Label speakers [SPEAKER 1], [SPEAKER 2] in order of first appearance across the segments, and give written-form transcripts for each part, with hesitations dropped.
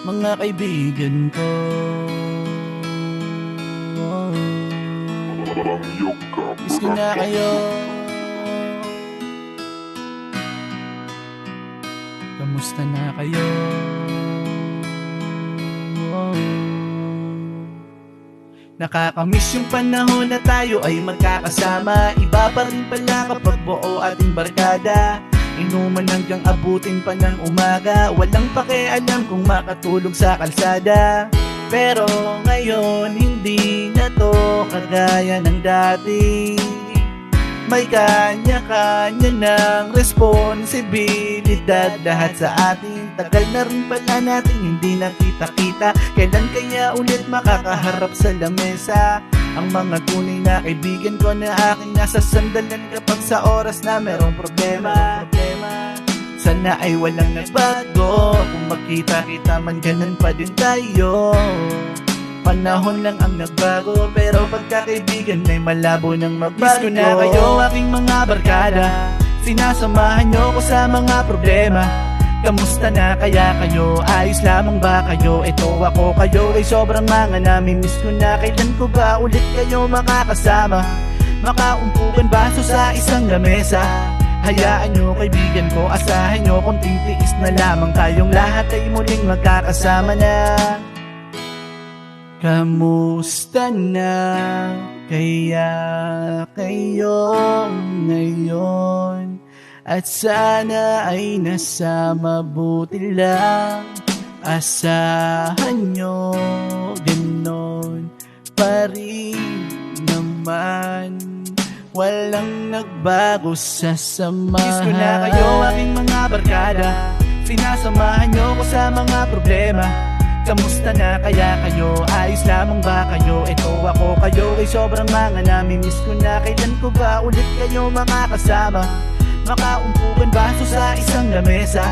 [SPEAKER 1] mga kaibigan ko. Miss ko na kayo. Kamusta na kayo? Nakakamiss yung panahon na tayo ay magkakasama. Iba pa rin pala kapag buo ating barkada. Inuman hanggang abutin pa ng umaga. Walang pakialam kung makatulog sa kalsada. Pero ngayon hindi na to kagaya ng dati. May kanya-kanya ng responsibilidad lahat sa atin. Tagal na rin pala natin hindi nakita-kita. Kailan kaya ulit makakaharap sa lamesa ang mga tunay na kaibigan ko na aking nasa sandalan kapag sa oras na merong problema. Sana ay walang nagbago. Kung makita-kita man ganun pa din tayo. Panahon lang ang nagbago, pero pagkakaibigan ay malabo nang magbago. Miss ko na kayo aking mga barkada. Sinasamahan nyo ko sa mga problema. Kamusta na kaya kayo? Ayos lamang ba kayo? Ito ako kayo ay sobrang mga namimiss ko na. Kailan ko ba ulit kayo makakasama? Makaumpukan baso sa isang lamesa. Hayaan nyo kaibigan ko, asahan nyo konting tiis na lamang. Tayong lahat ay muling magkakasama na. Kamusta na kaya kayo ngayon? At sana ay nasa mabuti lang. Asahan nyo ganon pa rin naman. Walang nagbago sa samahan. Miss ko na kayo aking mga barkada. Sinasamahan nyo ko sa mga problema. Kamusta na kaya kayo? Ayos lamang ba kayo? Ito ako kayo ay sobrang mga namimiss ko na. Kailan ko ba ulit kayo makakasama? Makaumpukan baso sa isang lamesa.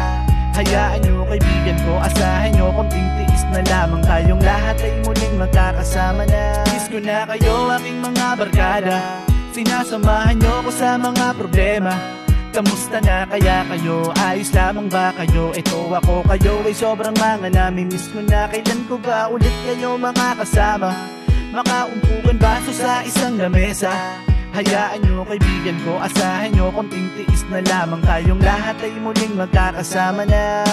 [SPEAKER 1] Hayaan nyo kaibigan ko, asahan nyo konting tiis na lamang. Tayong lahat ay muling magkakasama na. Miss ko na kayo aking mga barkada. Sinasamahan nyo ko sa mga problema. Kamusta na kaya kayo? Ayos lamang ba kayo? Ito ako kayo ay sobrang mga namimiss ko na. Kailan ko ba ulit kayo makakasama? Makaumpukan baso sa isang lamesa. Hayaan nyo kaibigan ko, asahan nyo konting tiis na lamang. Tayong lahat ay muling magkakasama na.